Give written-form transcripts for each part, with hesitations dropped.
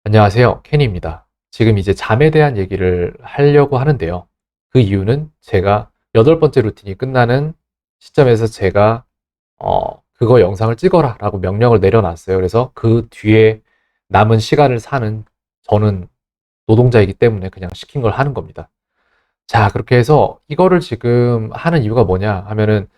안녕하세요. 케니입니다. 지금 이제 잠에 대한 얘기를 하려고 하는데요. 그 이유는 제가 8번째 루틴이 끝나는 시점에서 제가 그거 영상을 찍어라 라고 명령을 내려놨어요. 그래서 그 뒤에 남은 시간을 사는 저는 노동자이기 때문에 그냥 시킨 걸 하는 겁니다. 자, 그렇게 해서 이거를 지금 하는 이유가 뭐냐 하면은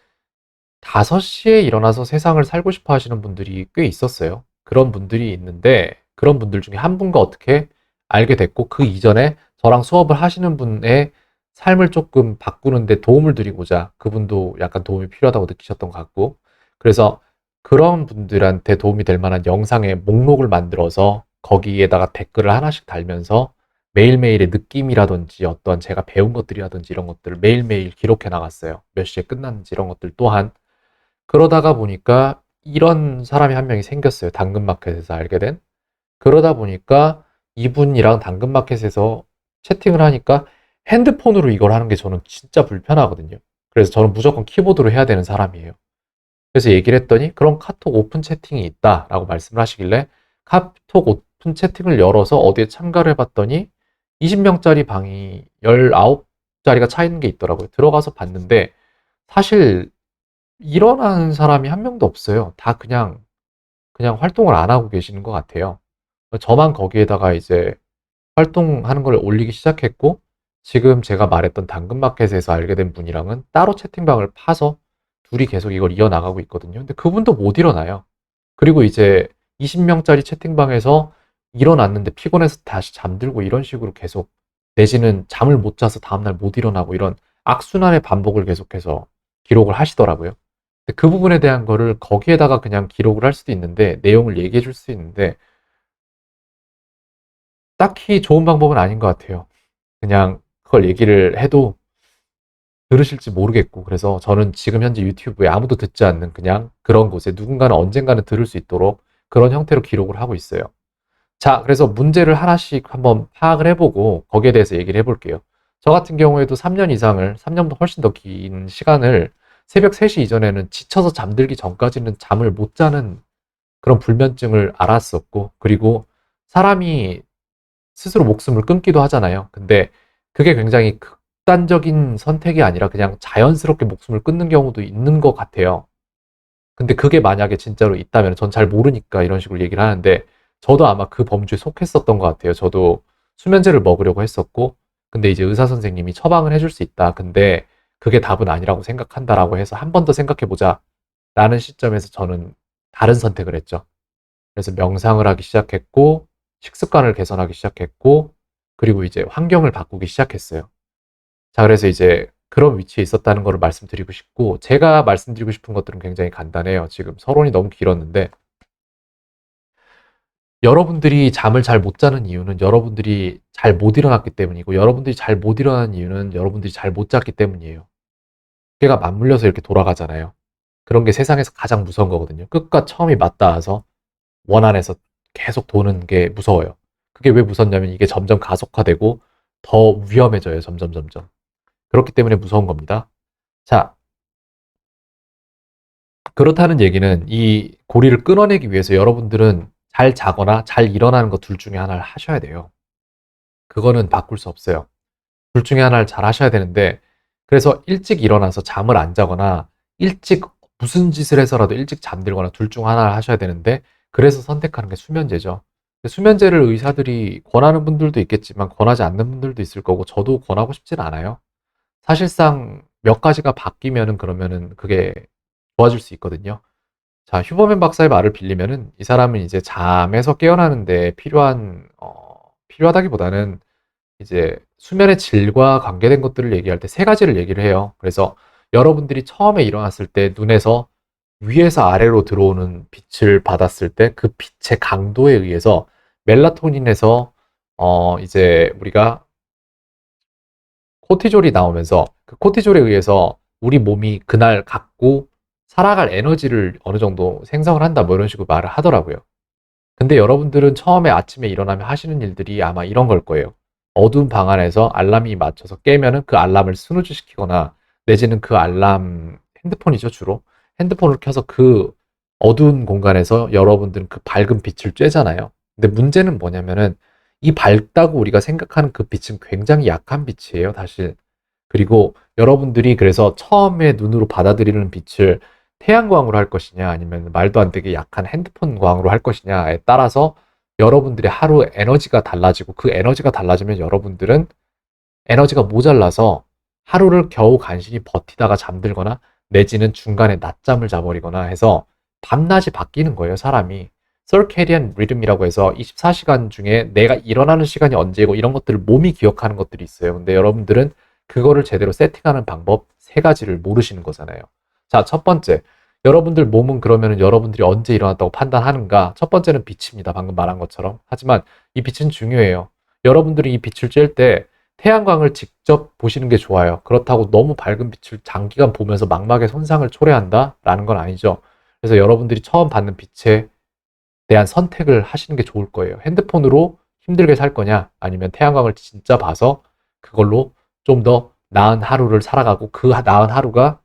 5시에 일어나서 세상을 살고 싶어 하시는 분들이 꽤 있었어요. 그런 분들이 있는데 그런 분들 중에 한 분과 어떻게 알게 됐고, 그 이전에 저랑 수업을 하시는 분의 삶을 조금 바꾸는데 도움을 드리고자 그분도 약간 도움이 필요하다고 느끼셨던 것 같고, 그래서 그런 분들한테 도움이 될 만한 영상의 목록을 만들어서 거기에다가 댓글을 하나씩 달면서 매일매일의 느낌이라든지 어떤 제가 배운 것들이라든지 이런 것들을 매일매일 기록해 나갔어요. 몇 시에 끝났는지 이런 것들 또한. 그러다가 보니까 이런 사람이 한 명이 생겼어요. 당근마켓에서 알게 된. 그러다 보니까 이분이랑 당근마켓에서 채팅을 하니까 핸드폰으로 이걸 하는 게 저는 진짜 불편하거든요. 그래서 저는 무조건 키보드로 해야 되는 사람이에요. 그래서 얘기를 했더니 그런 카톡 오픈 채팅이 있다라고 말씀을 하시길래 카톡 오픈 채팅을 열어서 어디에 참가를 해봤더니 20명짜리 방이 19자리가 차 있는 게 있더라고요. 들어가서 봤는데 사실 일어나는 사람이 한 명도 없어요. 다 그냥 활동을 안 하고 계시는 것 같아요. 저만 거기에다가 이제 활동하는 걸 올리기 시작했고, 지금 제가 말했던 당근마켓에서 알게 된 분이랑은 따로 채팅방을 파서 둘이 계속 이걸 이어나가고 있거든요. 근데 그분도 못 일어나요. 그리고 이제 20명짜리 채팅방에서 일어났는데 피곤해서 다시 잠들고 이런 식으로 계속, 내지는 잠을 못 자서 다음날 못 일어나고 이런 악순환의 반복을 계속해서 기록을 하시더라고요. 근데 그 부분에 대한 거를 거기에다가 그냥 기록을 할 수도 있는데, 내용을 얘기해 줄 수 있는데, 딱히 좋은 방법은 아닌 것 같아요. 그냥 그걸 얘기를 해도 들으실지 모르겠고, 그래서 저는 지금 현재 유튜브에 아무도 듣지 않는 그냥 그런 곳에 누군가는 언젠가는 들을 수 있도록 그런 형태로 기록을 하고 있어요. 자, 그래서 문제를 하나씩 한번 파악을 해보고 거기에 대해서 얘기를 해볼게요. 저 같은 경우에도 3년 이상을, 3년보다 훨씬 더 긴 시간을 새벽 3시 이전에는 지쳐서 잠들기 전까지는 잠을 못 자는 그런 불면증을 앓았었고, 그리고 사람이 스스로 목숨을 끊기도 하잖아요. 근데 그게 굉장히 극단적인 선택이 아니라 그냥 자연스럽게 목숨을 끊는 경우도 있는 것 같아요. 근데 그게 만약에 진짜로 있다면, 전 잘 모르니까 이런 식으로 얘기를 하는데, 저도 아마 그 범주에 속했었던 것 같아요. 저도 수면제를 먹으려고 했었고, 근데 이제 의사 선생님이 처방을 해줄 수 있다. 근데 그게 답은 아니라고 생각한다라고 해서 한 번 더 생각해보자 라는 시점에서 저는 다른 선택을 했죠. 그래서 명상을 하기 시작했고, 식습관을 개선하기 시작했고, 그리고 이제 환경을 바꾸기 시작했어요. 자, 그래서 이제 그런 위치에 있었다는 거를 말씀드리고 싶고, 제가 말씀드리고 싶은 것들은 굉장히 간단해요. 지금 서론이 너무 길었는데, 여러분들이 잠을 잘 못 자는 이유는 여러분들이 잘 못 일어났기 때문이고, 여러분들이 잘 못 일어나는 이유는 여러분들이 잘 못 잤기 때문이에요. 개가 맞물려서 이렇게 돌아가잖아요. 그런 게 세상에서 가장 무서운 거거든요. 끝과 처음이 맞닿아서 원안에서 계속 도는 게 무서워요. 그게 왜 무섭냐면 이게 점점 가속화되고 더 위험해져요. 점점 점점. 그렇기 때문에 무서운 겁니다. 자, 그렇다는 얘기는 이 고리를 끊어내기 위해서 여러분들은 잘 자거나 잘 일어나는 것 둘 중에 하나를 하셔야 돼요. 그거는 바꿀 수 없어요. 둘 중에 하나를 잘 하셔야 되는데, 그래서 일찍 일어나서 잠을 안 자거나 일찍 무슨 짓을 해서라도 일찍 잠들거나 둘 중 하나를 하셔야 되는데, 그래서 선택하는 게 수면제죠. 수면제를 의사들이 권하는 분들도 있겠지만 권하지 않는 분들도 있을 거고, 저도 권하고 싶진 않아요. 사실상 몇 가지가 바뀌면은, 그러면은 그게 좋아질 수 있거든요. 자, 휴버맨 박사의 말을 빌리면은 이 사람은 이제 잠에서 깨어나는데 필요하다기보다는 이제 수면의 질과 관계된 것들을 얘기할 때 세 가지를 얘기를 해요. 그래서 여러분들이 처음에 일어났을 때 눈에서 위에서 아래로 들어오는 빛을 받았을 때 그 빛의 강도에 의해서 멜라토닌에서 이제 우리가 코티졸이 나오면서, 그 코티졸에 의해서 우리 몸이 그날 갖고 살아갈 에너지를 어느 정도 생성을 한다, 뭐 이런 식으로 말을 하더라고요. 근데 여러분들은 처음에 아침에 일어나면 하시는 일들이 아마 이런 걸 거예요. 어두운 방 안에서 알람이 맞춰서 깨면은 그 알람을 스누즈 시키거나, 내지는 그 알람, 핸드폰이죠, 주로. 핸드폰을 켜서 그 어두운 공간에서 여러분들은 그 밝은 빛을 쬐잖아요. 근데 문제는 뭐냐면은 이 밝다고 우리가 생각하는 그 빛은 굉장히 약한 빛이에요, 사실. 그리고 여러분들이 그래서 처음에 눈으로 받아들이는 빛을 태양광으로 할 것이냐 아니면 말도 안 되게 약한 핸드폰 광으로 할 것이냐에 따라서 여러분들의 하루 에너지가 달라지고 그 에너지가 달라지면 여러분들은 에너지가 모자라서 하루를 겨우 간신히 버티다가 잠들거나 내지는 중간에 낮잠을 자버리거나 해서 밤낮이 바뀌는 거예요, 사람이. 서케디안 리듬이라고 해서 24시간 중에 내가 일어나는 시간이 언제고 이런 것들을 몸이 기억하는 것들이 있어요. 근데 여러분들은 그거를 제대로 세팅하는 방법 세 가지를 모르시는 거잖아요. 자, 첫 번째. 여러분들 몸은 그러면 여러분들이 언제 일어났다고 판단하는가? 첫 번째는 빛입니다. 방금 말한 것처럼. 하지만 이 빛은 중요해요. 여러분들이 이 빛을 쬐을 때 태양광을 직접 보시는 게 좋아요. 그렇다고 너무 밝은 빛을 장기간 보면서 망막의 손상을 초래한다라는 건 아니죠. 그래서 여러분들이 처음 받는 빛에 대한 선택을 하시는 게 좋을 거예요. 핸드폰으로 힘들게 살 거냐, 아니면 태양광을 진짜 봐서 그걸로 좀 더 나은 하루를 살아가고 그 나은 하루가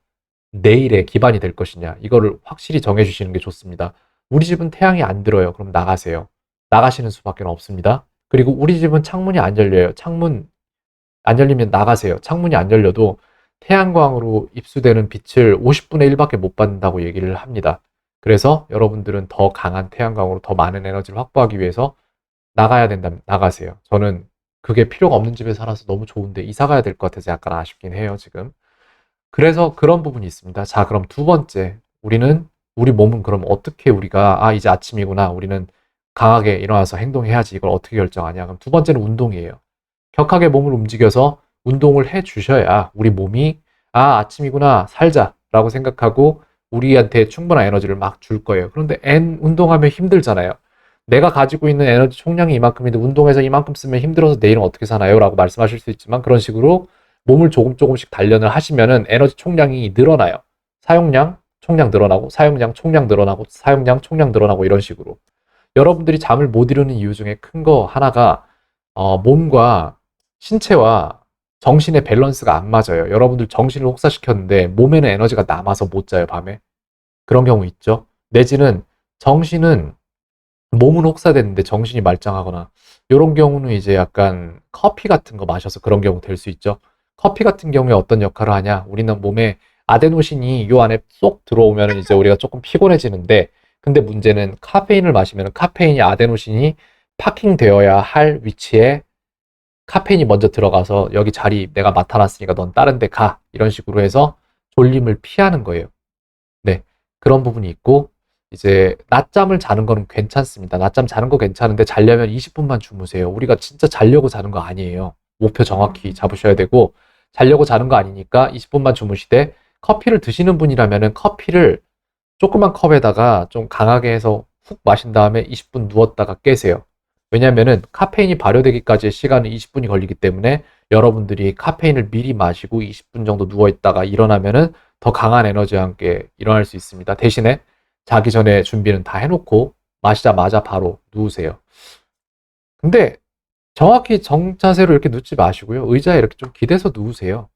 내일의 기반이 될 것이냐, 이거를 확실히 정해주시는 게 좋습니다. 우리 집은 태양이 안 들어요. 그럼 나가세요. 나가시는 수밖에 없습니다. 그리고 우리 집은 창문이 안 열려요. 창문 안 열리면 나가세요. 창문이 안 열려도 태양광으로 입수되는 빛을 50분의 1밖에 못 받는다고 얘기를 합니다. 그래서 여러분들은 더 강한 태양광으로 더 많은 에너지를 확보하기 위해서 나가야 된다면 나가세요. 저는 그게 필요가 없는 집에 살아서 너무 좋은데 이사 가야 될 것 같아서 약간 아쉽긴 해요, 지금. 그래서 그런 부분이 있습니다. 자, 그럼 두 번째. 우리 몸은 그럼 어떻게 우리가, 이제 아침이구나. 우리는 강하게 일어나서 행동해야지. 이걸 어떻게 결정하냐. 그럼 두 번째는 운동이에요. 격하게 몸을 움직여서 운동을 해 주셔야 우리 몸이 아침이구나 살자라고 생각하고 우리한테 충분한 에너지를 막 줄 거예요. 그런데 운동하면 힘들잖아요. 내가 가지고 있는 에너지 총량이 이만큼인데 운동해서 이만큼 쓰면 힘들어서 내일은 어떻게 사나요? 라고 말씀하실 수 있지만 그런 식으로 몸을 조금씩 단련을 하시면은 에너지 총량이 늘어나요. 사용량, 총량 늘어나고 사용량, 총량 늘어나고 사용량, 총량 늘어나고 이런 식으로. 여러분들이 잠을 못 이루는 이유 중에 큰 거 하나가 몸과 신체와 정신의 밸런스가 안 맞아요. 여러분들 정신을 혹사시켰는데 몸에는 에너지가 남아서 못 자요, 밤에. 그런 경우 있죠. 내지는 정신은 몸은 혹사됐는데 정신이 말짱하거나 이런 경우는 이제 약간 커피 같은 거 마셔서 그런 경우 될 수 있죠. 커피 같은 경우에 어떤 역할을 하냐? 우리는 몸에 아데노신이 요 안에 쏙 들어오면 이제 우리가 조금 피곤해지는데 근데 문제는 카페인을 마시면 카페인이 아데노신이 파킹되어야 할 위치에 카페인이 먼저 들어가서 여기 자리 내가 맡아놨으니까 넌 다른 데 가. 이런 식으로 해서 졸림을 피하는 거예요. 네. 그런 부분이 있고, 이제 낮잠을 자는 거는 괜찮습니다. 낮잠 자는 거 괜찮은데 자려면 20분만 주무세요. 우리가 진짜 자려고 자는 거 아니에요. 목표 정확히 잡으셔야 되고, 자려고 자는 거 아니니까 20분만 주무시되, 커피를 드시는 분이라면은 커피를 조그만 컵에다가 좀 강하게 해서 훅 마신 다음에 20분 누웠다가 깨세요. 왜냐면은 카페인이 발효되기까지의 시간은 20분이 걸리기 때문에 여러분들이 카페인을 미리 마시고 20분 정도 누워있다가 일어나면은 더 강한 에너지와 함께 일어날 수 있습니다. 대신에 자기 전에 준비는 다 해놓고 마시자마자 바로 누우세요. 근데 정확히 정자세로 이렇게 눕지 마시고요. 의자에 이렇게 좀 기대서 누우세요.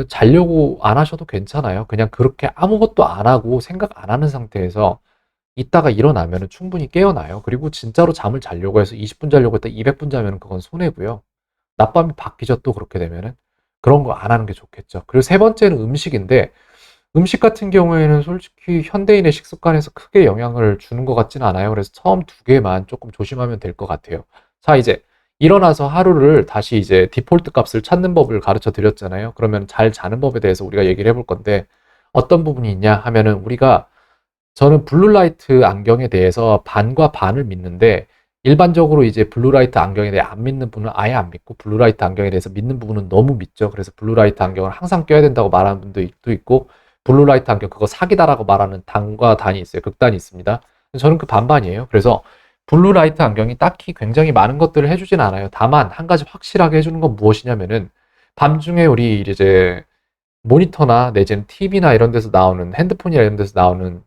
자려고 안 하셔도 괜찮아요. 그냥 그렇게 아무것도 안 하고 생각 안 하는 상태에서 이따가 일어나면 충분히 깨어나요. 그리고 진짜로 잠을 자려고 해서 20분 자려고 했다 200분 자면 그건 손해고요. 낮밤이 바뀌죠, 또 그렇게 되면은. 그런 거 안 하는 게 좋겠죠. 그리고 세 번째는 음식인데, 음식 같은 경우에는 솔직히 현대인의 식습관에서 크게 영향을 주는 것 같지는 않아요. 그래서 처음 두 개만 조금 조심하면 될 것 같아요. 자, 이제 일어나서 하루를 다시 이제 디폴트 값을 찾는 법을 가르쳐 드렸잖아요. 그러면 잘 자는 법에 대해서 우리가 얘기를 해볼 건데, 어떤 부분이 있냐 하면은 저는 블루라이트 안경에 대해서 반과 반을 믿는데 일반적으로 이제 블루라이트 안경에 대해 안 믿는 분은 아예 안 믿고 블루라이트 안경에 대해서 믿는 부분은 너무 믿죠. 그래서 블루라이트 안경을 항상 껴야 된다고 말하는 분도 있고 블루라이트 안경 그거 사기다라고 말하는 단과 단이 있어요. 극단이 있습니다. 저는 그 반반이에요. 그래서 블루라이트 안경이 딱히 굉장히 많은 것들을 해주진 않아요. 다만 한 가지 확실하게 해주는 건 무엇이냐면은 밤중에 우리 이제 모니터나 내지는 TV나 이런 데서 나오는 핸드폰이나 이런 데서 나오는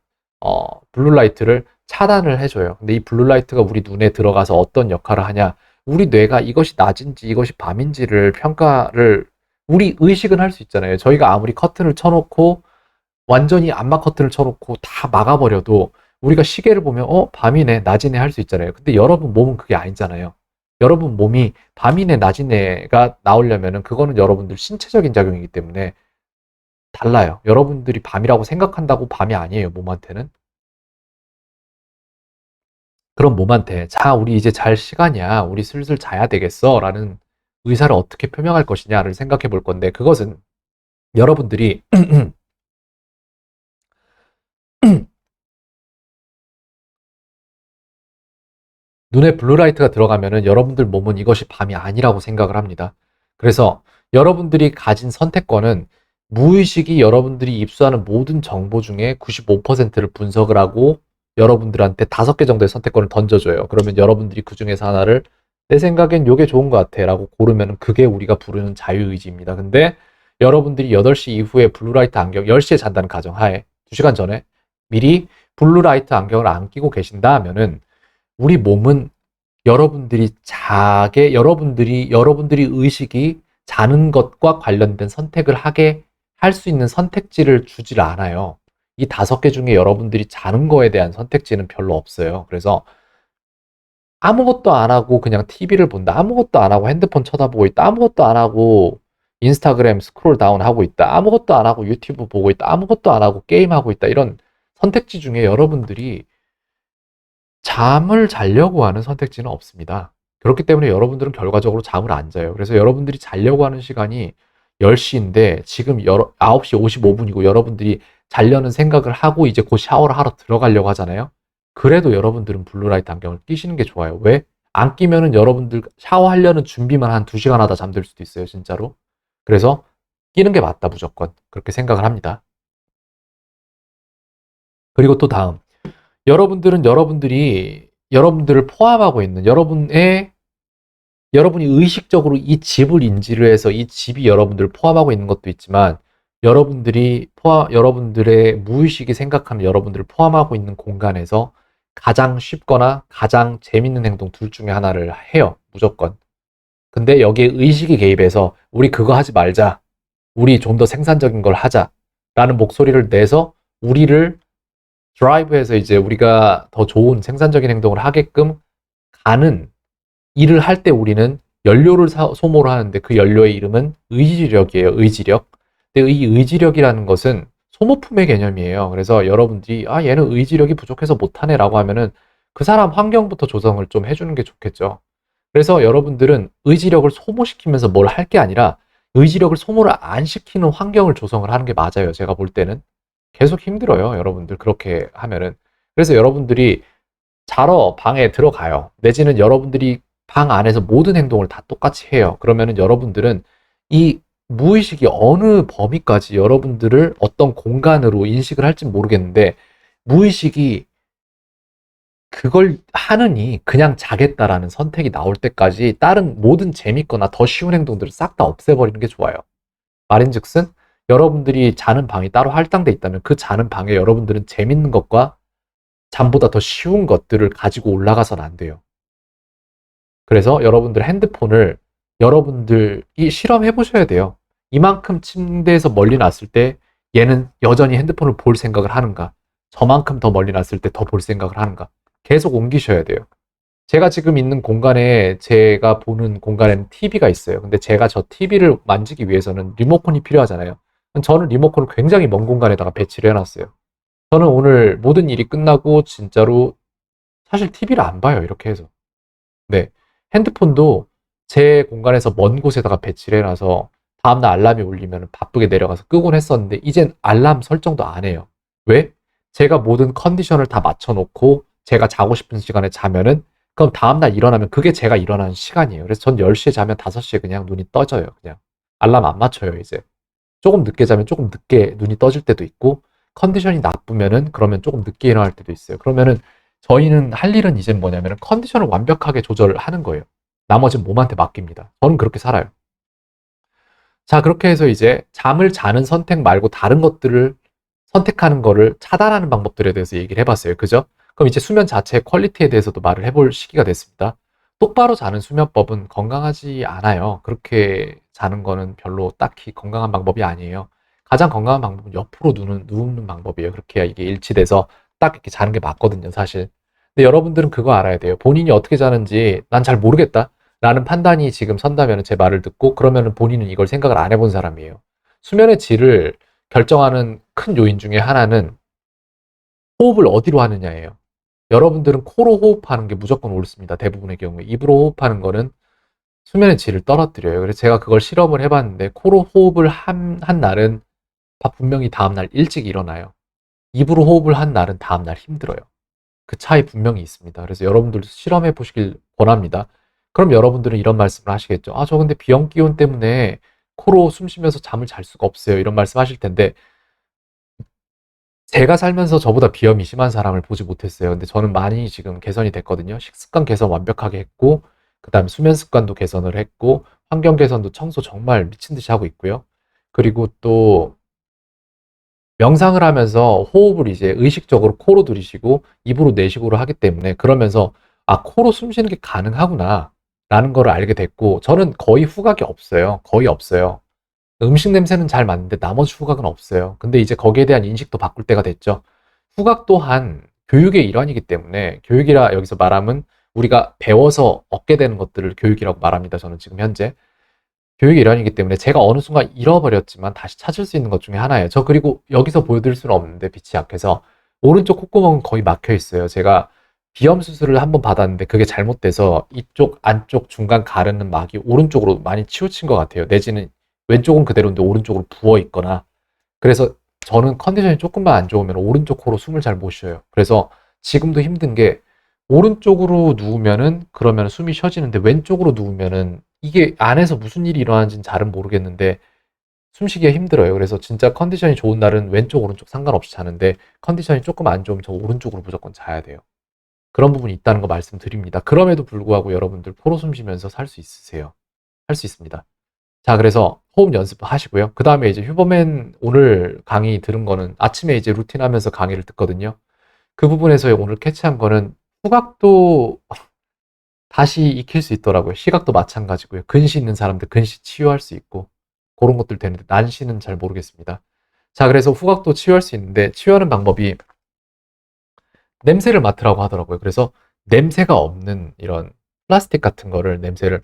블루라이트를 차단을 해줘요. 근데 이 블루라이트가 우리 눈에 들어가서 어떤 역할을 하냐? 우리 뇌가 이것이 낮인지 이것이 밤인지를 평가를 우리 의식은 할 수 있잖아요. 저희가 아무리 커튼을 쳐놓고 완전히 암막 커튼을 쳐놓고 다 막아버려도 우리가 시계를 보면 밤이네, 낮이네 할 수 있잖아요. 근데 여러분 몸은 그게 아니잖아요. 여러분 몸이 밤이네, 낮이네가 나오려면은 그거는 여러분들 신체적인 작용이기 때문에 달라요. 여러분들이 밤이라고 생각한다고 밤이 아니에요, 몸한테는. 그럼 몸한테 자, 우리 이제 잘 시간이야. 우리 슬슬 자야 되겠어. 라는 의사를 어떻게 표명할 것이냐를 생각해 볼 건데, 그것은 여러분들이 눈에 블루라이트가 들어가면은 여러분들 몸은 이것이 밤이 아니라고 생각을 합니다. 그래서 여러분들이 가진 선택권은 무의식이 여러분들이 입수하는 모든 정보 중에 95%를 분석을 하고 여러분들한테 5개 정도의 선택권을 던져줘요. 그러면 여러분들이 그 중에서 하나를 내 생각엔 요게 좋은 것 같아 라고 고르면 그게 우리가 부르는 자유의지입니다. 근데 여러분들이 8시 이후에 블루라이트 안경, 10시에 잔다는 가정하에 2시간 전에 미리 블루라이트 안경을 안 끼고 계신다 하면은 우리 몸은 여러분들이 의식이 자는 것과 관련된 선택을 하게 할 수 있는 선택지를 주질 않아요. 이 5개 중에 여러분들이 자는 거에 대한 선택지는 별로 없어요. 그래서 아무것도 안 하고 그냥 TV를 본다. 아무것도 안 하고 핸드폰 쳐다보고 있다. 아무것도 안 하고 인스타그램 스크롤 다운 하고 있다. 아무것도 안 하고 유튜브 보고 있다. 아무것도 안 하고 게임하고 있다. 이런 선택지 중에 여러분들이 잠을 자려고 하는 선택지는 없습니다. 그렇기 때문에 여러분들은 결과적으로 잠을 안 자요. 그래서 여러분들이 자려고 하는 시간이 10시인데 지금 9시 55분이고 여러분들이 자려는 생각을 하고 이제 곧 샤워를 하러 들어가려고 하잖아요. 그래도 여러분들은 블루라이트 안경을 끼시는 게 좋아요. 왜? 안 끼면은 여러분들 샤워하려는 준비만 한 2시간 하다 잠들 수도 있어요, 진짜로. 그래서 끼는 게 맞다, 무조건. 그렇게 생각을 합니다. 그리고 또 다음. 여러분들은 여러분들을 포함하고 있는 여러분이 의식적으로 이 집을 인지를 해서 이 집이 여러분들을 포함하고 있는 것도 있지만 여러분들의 무의식이 생각하는 여러분들을 포함하고 있는 공간에서 가장 쉽거나 가장 재밌는 행동 둘 중에 하나를 해요. 무조건. 근데 여기에 의식이 개입해서 우리 그거 하지 말자. 우리 좀 더 생산적인 걸 하자. 라는 목소리를 내서 우리를 드라이브해서 이제 우리가 더 좋은 생산적인 행동을 하게끔 가는 일을 할 때 우리는 연료를 소모를 하는데 그 연료의 이름은 의지력이에요. 의지력. 근데 이 의지력이라는 것은 소모품의 개념이에요. 그래서 여러분들이 얘는 의지력이 부족해서 못하네 라고 하면은 그 사람 환경부터 조성을 좀 해주는 게 좋겠죠. 그래서 여러분들은 의지력을 소모시키면서 뭘 할 게 아니라 의지력을 소모를 안 시키는 환경을 조성을 하는 게 맞아요. 제가 볼 때는. 계속 힘들어요. 여러분들 그렇게 하면은. 그래서 여러분들이 자러 방에 들어가요. 내지는 여러분들이 방 안에서 모든 행동을 다 똑같이 해요. 그러면은 여러분들은 이 무의식이 어느 범위까지 여러분들을 어떤 공간으로 인식을 할지 모르겠는데 무의식이 그걸 하느니 그냥 자겠다라는 선택이 나올 때까지 다른 모든 재밌거나 더 쉬운 행동들을 싹 다 없애버리는 게 좋아요. 말인즉슨 여러분들이 자는 방이 따로 할당돼 있다면 그 자는 방에 여러분들은 재밌는 것과 잠보다 더 쉬운 것들을 가지고 올라가선 안 돼요. 그래서 여러분들 핸드폰을 여러분들이 실험해 보셔야 돼요. 이만큼 침대에서 멀리 놨을 때 얘는 여전히 핸드폰을 볼 생각을 하는가? 저만큼 더 멀리 놨을 때 더 볼 생각을 하는가? 계속 옮기셔야 돼요. 제가 지금 있는 공간에 제가 보는 공간에는 TV가 있어요. 근데 제가 저 TV를 만지기 위해서는 리모컨이 필요하잖아요. 저는 리모컨을 굉장히 먼 공간에다가 배치를 해놨어요. 저는 오늘 모든 일이 끝나고 진짜로 사실 TV를 안 봐요. 이렇게 해서. 네. 핸드폰도 제 공간에서 먼 곳에다가 배치를 해놔서 다음날 알람이 울리면 바쁘게 내려가서 끄곤 했었는데 이젠 알람 설정도 안 해요. 왜? 제가 모든 컨디션을 다 맞춰놓고 제가 자고 싶은 시간에 자면은 그럼 다음날 일어나면 그게 제가 일어나는 시간이에요. 그래서 전 10시에 자면 5시에 그냥 눈이 떠져요. 그냥 알람 안 맞춰요. 이제 조금 늦게 자면 조금 늦게 눈이 떠질 때도 있고 컨디션이 나쁘면은 그러면 조금 늦게 일어날 때도 있어요. 그러면은 저희는 할 일은 이제 뭐냐면은 컨디션을 완벽하게 조절을 하는 거예요. 나머지는 몸한테 맡깁니다. 저는 그렇게 살아요. 자, 그렇게 해서 이제 잠을 자는 선택 말고 다른 것들을 선택하는 거를 차단하는 방법들에 대해서 얘기를 해봤어요. 그죠? 그럼 이제 수면 자체의 퀄리티에 대해서도 말을 해볼 시기가 됐습니다. 똑바로 자는 수면법은 건강하지 않아요. 그렇게 자는 거는 별로 딱히 건강한 방법이 아니에요. 가장 건강한 방법은 옆으로 누우는 방법이에요. 그렇게 해야 이게 일치돼서 딱 이렇게 자는 게 맞거든요, 사실. 근데 여러분들은 그거 알아야 돼요. 본인이 어떻게 자는지 난 잘 모르겠다 라는 판단이 지금 선다면 제 말을 듣고, 그러면 본인은 이걸 생각을 안 해본 사람이에요. 수면의 질을 결정하는 큰 요인 중에 하나는 호흡을 어디로 하느냐예요. 여러분들은 코로 호흡하는 게 무조건 옳습니다. 대부분의 경우에. 입으로 호흡하는 거는 수면의 질을 떨어뜨려요. 그래서 제가 그걸 실험을 해봤는데, 코로 호흡을 한 날은 분명히 다음날 일찍 일어나요. 입으로 호흡을 한 날은 다음날 힘들어요. 그 차이 분명히 있습니다. 그래서 여러분들도 실험해 보시길 권합니다. 그럼 여러분들은 이런 말씀을 하시겠죠. 아, 저 근데 비형 기온 때문에 코로 숨 쉬면서 잠을 잘 수가 없어요. 이런 말씀 하실 텐데, 제가 살면서 저보다 비염이 심한 사람을 보지 못했어요. 근데 저는 많이 지금 개선이 됐거든요. 식습관 개선 완벽하게 했고, 그 다음에 수면 습관도 개선을 했고, 환경 개선도 청소 정말 미친 듯이 하고 있고요. 그리고 또 명상을 하면서 호흡을 이제 의식적으로 코로 들이쉬고 입으로 내쉬고를 하기 때문에, 그러면서 아, 코로 숨 쉬는 게 가능하구나 라는 걸 알게 됐고, 저는 거의 후각이 없어요. 거의 없어요. 음식 냄새는 잘 맡는데 나머지 후각은 없어요. 근데 이제 거기에 대한 인식도 바꿀 때가 됐죠. 후각 또한 교육의 일환이기 때문에, 교육이라 여기서 말하면 우리가 배워서 얻게 되는 것들을 교육이라고 말합니다. 저는 지금 현재 교육의 일환이기 때문에 제가 어느 순간 잃어버렸지만 다시 찾을 수 있는 것 중에 하나예요. 저 그리고 여기서 보여드릴 수는 없는데, 빛이 약해서 오른쪽 콧구멍은 거의 막혀 있어요. 제가 비염 수술을 한번 받았는데 그게 잘못돼서 이쪽 안쪽 중간 가르는 막이 오른쪽으로 많이 치우친 것 같아요. 내지는 왼쪽은 그대로인데 오른쪽으로 부어 있거나. 그래서 저는 컨디션이 조금만 안 좋으면 오른쪽 코로 숨을 잘 못 쉬어요. 그래서 지금도 힘든 게, 오른쪽으로 누우면은 그러면 숨이 쉬어지는데 왼쪽으로 누우면은 이게 안에서 무슨 일이 일어나는지는 잘은 모르겠는데 숨쉬기가 힘들어요. 그래서 진짜 컨디션이 좋은 날은 왼쪽 오른쪽 상관없이 자는데, 컨디션이 조금 안 좋으면 저 오른쪽으로 무조건 자야 돼요. 그런 부분이 있다는 거 말씀드립니다. 그럼에도 불구하고 여러분들 코로 숨 쉬면서 살 수 있으세요. 할 수 있습니다. 자, 그래서 호흡 연습하시고요. 그 다음에 이제 휴버맨 오늘 강의 들은 거는 아침에 이제 루틴 하면서 강의를 듣거든요. 그 부분에서 오늘 캐치한 거는 후각도 다시 익힐 수 있더라고요. 시각도 마찬가지고요. 근시 있는 사람들 근시 치유할 수 있고 그런 것들 되는데, 난시는 잘 모르겠습니다. 자, 그래서 후각도 치유할 수 있는데, 치유하는 방법이 냄새를 맡으라고 하더라고요. 그래서 냄새가 없는 이런 플라스틱 같은 거를 냄새를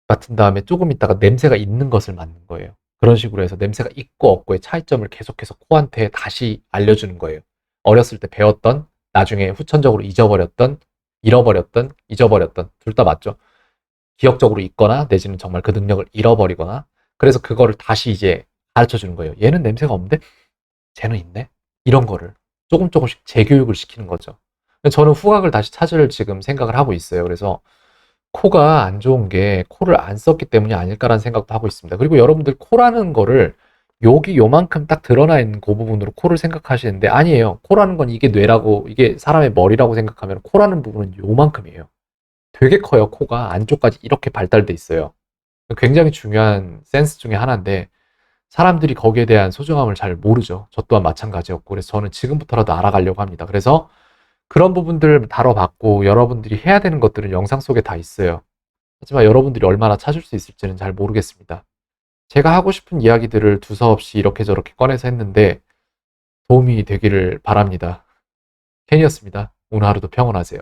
맡은 다음에 조금 있다가 냄새가 있는 것을 맡는 거예요. 그런 식으로 해서 냄새가 있고 없고의 차이점을 계속해서 코한테 다시 알려주는 거예요. 어렸을 때 배웠던, 나중에 후천적으로 잊어버렸던, 잃어버렸던, 잊어버렸던, 둘 다 맞죠? 기억적으로 있거나 내지는 정말 그 능력을 잃어버리거나. 그래서 그거를 다시 이제 가르쳐 주는 거예요. 얘는 냄새가 없는데 쟤는 있네? 이런 거를 조금 조금씩 재교육을 시키는 거죠. 저는 후각을 다시 찾을 지금 생각을 하고 있어요. 그래서 코가 안 좋은 게 코를 안 썼기 때문이 아닐까라는 생각도 하고 있습니다. 그리고 여러분들 코라는 거를 여기 요만큼 딱 드러나 있는 그 부분으로 코를 생각하시는데, 아니에요. 코라는 건 이게 뇌라고, 이게 사람의 머리라고 생각하면 코라는 부분은 요만큼이에요. 되게 커요. 코가 안쪽까지 이렇게 발달돼 있어요. 굉장히 중요한 센스 중에 하나인데 사람들이 거기에 대한 소중함을 잘 모르죠. 저 또한 마찬가지였고, 그래서 저는 지금부터라도 알아가려고 합니다. 그래서 그런 부분들을 다뤄봤고, 여러분들이 해야 되는 것들은 영상 속에 다 있어요. 하지만 여러분들이 얼마나 찾을 수 있을지는 잘 모르겠습니다. 제가 하고 싶은 이야기들을 두서없이 이렇게 저렇게 꺼내서 했는데 도움이 되기를 바랍니다. 켄이었습니다. 오늘 하루도 평온하세요.